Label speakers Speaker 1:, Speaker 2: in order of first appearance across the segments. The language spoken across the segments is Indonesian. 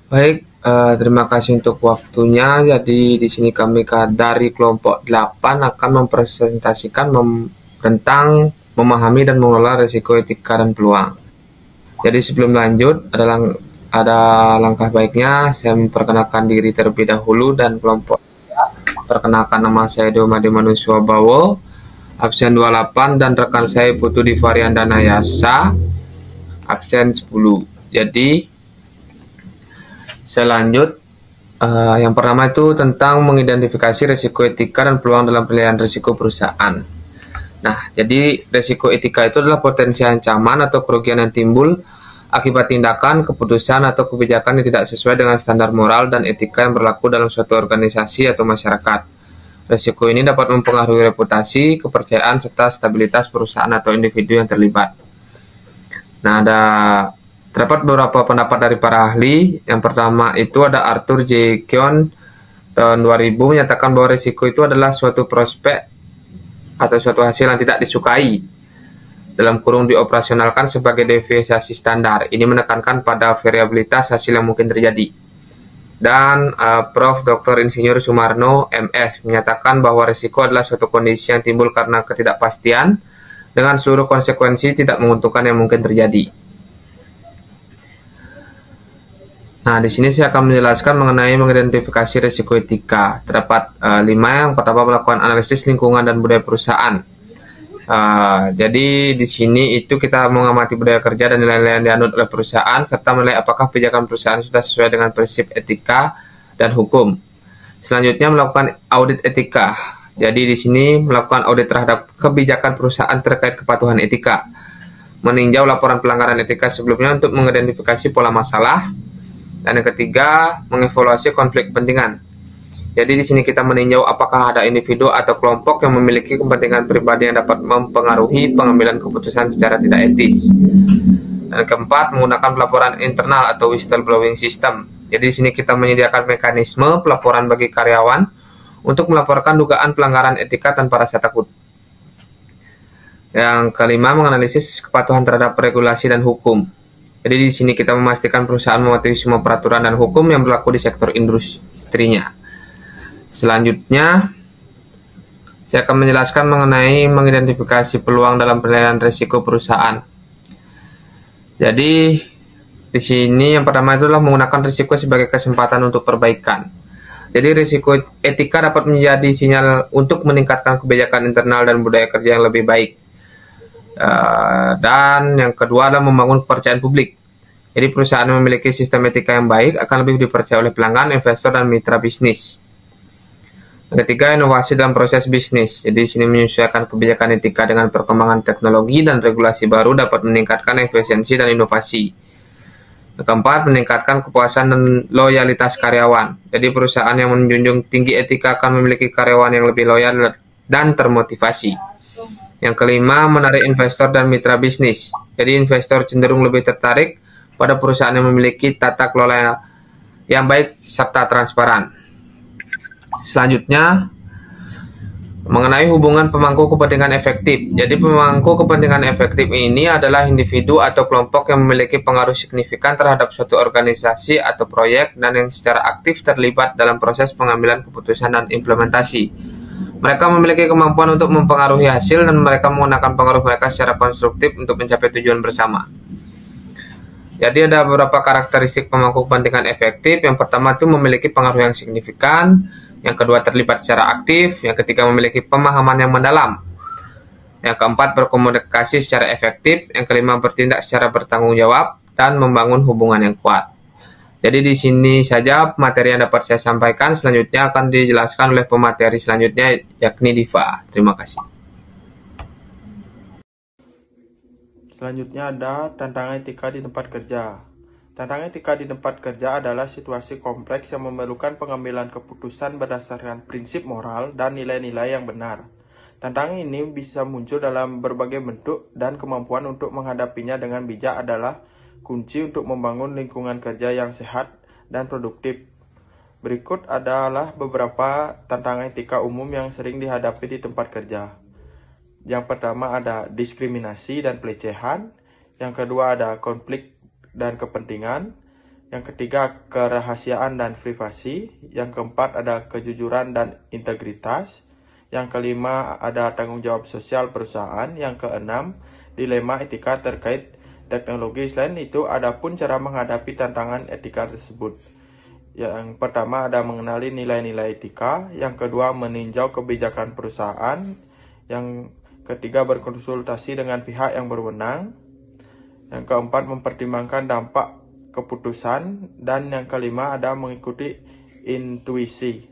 Speaker 1: Baik, terima kasih untuk waktunya. Jadi di sini kami dari kelompok 8 akan mempresentasikan tentang memahami dan mengelola risiko, etika, dan peluang. Jadi sebelum lanjut, ada langkah baiknya saya memperkenalkan diri terlebih dahulu dan kelompok. Perkenalkan, nama saya Domade Manuswabawo, absen 28, dan rekan saya Putu Divariandana Yasa, absen 10. Jadi saya lanjut. Yang pertama itu tentang mengidentifikasi risiko, etika, dan peluang dalam penilaian risiko perusahaan. Nah, jadi risiko etika itu adalah potensi ancaman atau kerugian yang timbul akibat tindakan, keputusan, atau kebijakan yang tidak sesuai dengan standar moral dan etika yang berlaku dalam suatu organisasi atau masyarakat. Risiko ini dapat mempengaruhi reputasi, kepercayaan, serta stabilitas perusahaan atau individu yang terlibat. Nah, terdapat beberapa pendapat dari para ahli. Yang pertama itu ada Arthur J. Keown tahun 2000 menyatakan bahwa risiko itu adalah suatu prospek atau suatu hasil yang tidak disukai dalam kurung dioperasionalkan sebagai deviasi standar. Ini menekankan pada variabilitas hasil yang mungkin terjadi. Dan Prof. Dr. Insinyur Sumarno, MS, menyatakan bahwa risiko adalah suatu kondisi yang timbul karena ketidakpastian dengan seluruh konsekuensi tidak menguntungkan yang mungkin terjadi. Nah, di sini saya akan menjelaskan mengenai mengidentifikasi risiko etika. Terdapat 5. Yang pertama, melakukan analisis lingkungan dan budaya perusahaan. Jadi di sini itu kita mengamati budaya kerja dan nilai-nilai yang dianut oleh perusahaan serta menilai apakah kebijakan perusahaan sudah sesuai dengan prinsip etika dan hukum. Selanjutnya, melakukan audit etika. Jadi di sini melakukan audit terhadap kebijakan perusahaan terkait kepatuhan etika. Meninjau laporan pelanggaran etika sebelumnya untuk mengidentifikasi pola masalah. Dan yang ketiga, mengevaluasi konflik kepentingan. Jadi di sini kita meninjau apakah ada individu atau kelompok yang memiliki kepentingan pribadi yang dapat mempengaruhi pengambilan keputusan secara tidak etis. Dan keempat, menggunakan pelaporan internal atau whistleblowing system. Jadi di sini kita menyediakan mekanisme pelaporan bagi karyawan untuk melaporkan dugaan pelanggaran etika tanpa rasa takut. Yang kelima, menganalisis kepatuhan terhadap regulasi dan hukum. Jadi di sini kita memastikan perusahaan mematuhi semua peraturan dan hukum yang berlaku di sektor industrinya. Selanjutnya, saya akan menjelaskan mengenai mengidentifikasi peluang dalam penilaian risiko perusahaan. Jadi, di sini yang pertama adalah menggunakan risiko sebagai kesempatan untuk perbaikan. Jadi, risiko etika dapat menjadi sinyal untuk meningkatkan kebijakan internal dan budaya kerja yang lebih baik. Dan yang kedua adalah membangun kepercayaan publik. Jadi, perusahaan yang memiliki sistem etika yang baik akan lebih dipercaya oleh pelanggan, investor, dan mitra bisnis. Yang ketiga, inovasi dalam proses bisnis. Jadi, di sini menyesuaikan kebijakan etika dengan perkembangan teknologi dan regulasi baru dapat meningkatkan efisiensi dan inovasi. Yang keempat, meningkatkan kepuasan dan loyalitas karyawan. Jadi, perusahaan yang menjunjung tinggi etika akan memiliki karyawan yang lebih loyal dan termotivasi. Yang kelima, menarik investor dan mitra bisnis. Jadi, investor cenderung lebih tertarik pada perusahaan yang memiliki tata kelola yang baik serta transparan. Selanjutnya, mengenai hubungan pemangku kepentingan efektif. Jadi, pemangku kepentingan efektif ini adalah individu atau kelompok yang memiliki pengaruh signifikan terhadap suatu organisasi atau proyek dan yang secara aktif terlibat dalam proses pengambilan keputusan dan implementasi. Mereka memiliki kemampuan untuk mempengaruhi hasil dan mereka menggunakan pengaruh mereka secara konstruktif untuk mencapai tujuan bersama. Jadi ada beberapa karakteristik pemangku kepentingan efektif. Yang pertama itu memiliki pengaruh yang signifikan. Yang kedua, terlibat secara aktif. Yang ketiga, memiliki pemahaman yang mendalam. Yang keempat, berkomunikasi secara efektif. Yang kelima, bertindak secara bertanggung jawab dan membangun hubungan yang kuat. Jadi di sini saja materi yang dapat saya sampaikan. Selanjutnya akan dijelaskan oleh pemateri selanjutnya, yakni Diva. Terima kasih.
Speaker 2: Selanjutnya ada tantangan etika di tempat kerja. Tantangan etika di tempat kerja adalah situasi kompleks yang memerlukan pengambilan keputusan berdasarkan prinsip moral dan nilai-nilai yang benar. Tantangan ini bisa muncul dalam berbagai bentuk dan kemampuan untuk menghadapinya dengan bijak adalah kunci untuk membangun lingkungan kerja yang sehat dan produktif. Berikut adalah beberapa tantangan etika umum yang sering dihadapi di tempat kerja. Yang pertama ada diskriminasi dan pelecehan. Yang kedua ada konflik dan kepentingan. Yang ketiga, kerahasiaan dan privasi. Yang keempat, ada kejujuran dan integritas. Yang kelima, ada tanggung jawab sosial perusahaan. Yang keenam, dilema etika terkait teknologi. Selain itu, ada pun cara menghadapi tantangan etika tersebut. Yang pertama, ada mengenali nilai-nilai etika. Yang kedua, meninjau kebijakan perusahaan. Yang ketiga, berkonsultasi dengan pihak yang berwenang. Yang keempat, mempertimbangkan dampak keputusan. Dan yang kelima, ada mengikuti intuisi.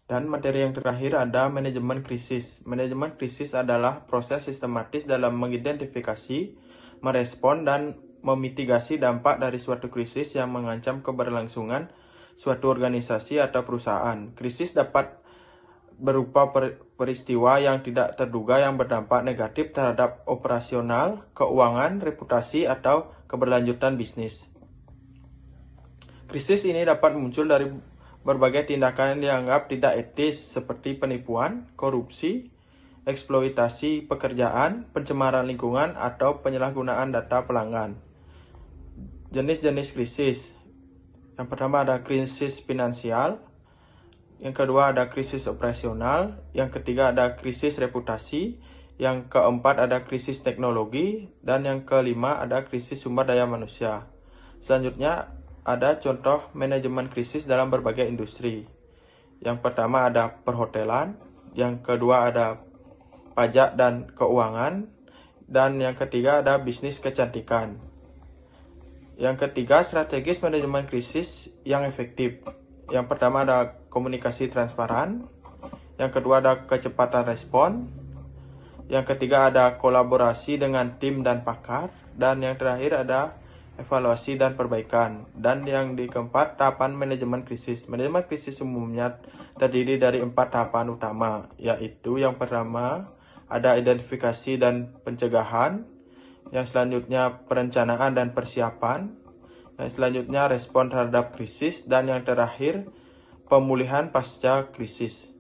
Speaker 2: Dan materi yang terakhir ada manajemen krisis. Manajemen krisis adalah proses sistematis dalam mengidentifikasi, merespon, dan memitigasi dampak dari suatu krisis yang mengancam keberlangsungan suatu organisasi atau perusahaan. Krisis dapat berupa peristiwa yang tidak terduga yang berdampak negatif terhadap operasional, keuangan, reputasi, atau keberlanjutan bisnis. Krisis ini dapat muncul dari berbagai tindakan yang dianggap tidak etis seperti penipuan, korupsi, eksploitasi pekerjaan, pencemaran lingkungan, atau penyalahgunaan data pelanggan. Jenis-jenis krisis. Yang pertama ada krisis finansial. Yang kedua ada krisis operasional. Yang ketiga ada krisis reputasi. Yang keempat ada krisis teknologi. Dan yang kelima ada krisis sumber daya manusia. Selanjutnya ada contoh manajemen krisis dalam berbagai industri. Yang pertama ada perhotelan. Yang kedua ada pajak dan keuangan. Dan yang ketiga ada bisnis kecantikan. Yang ketiga, strategis manajemen krisis yang efektif. Yang pertama ada komunikasi transparan. Yang kedua ada kecepatan respon. Yang ketiga ada kolaborasi dengan tim dan pakar. Dan yang terakhir ada evaluasi dan perbaikan. Dan yang keempat, tahapan manajemen krisis. Manajemen krisis umumnya terdiri dari 4 tahapan utama, yaitu yang pertama ada identifikasi dan pencegahan. Yang selanjutnya perencanaan dan persiapan. Yang selanjutnya respon terhadap krisis. Dan yang terakhir pemulihan pasca krisis.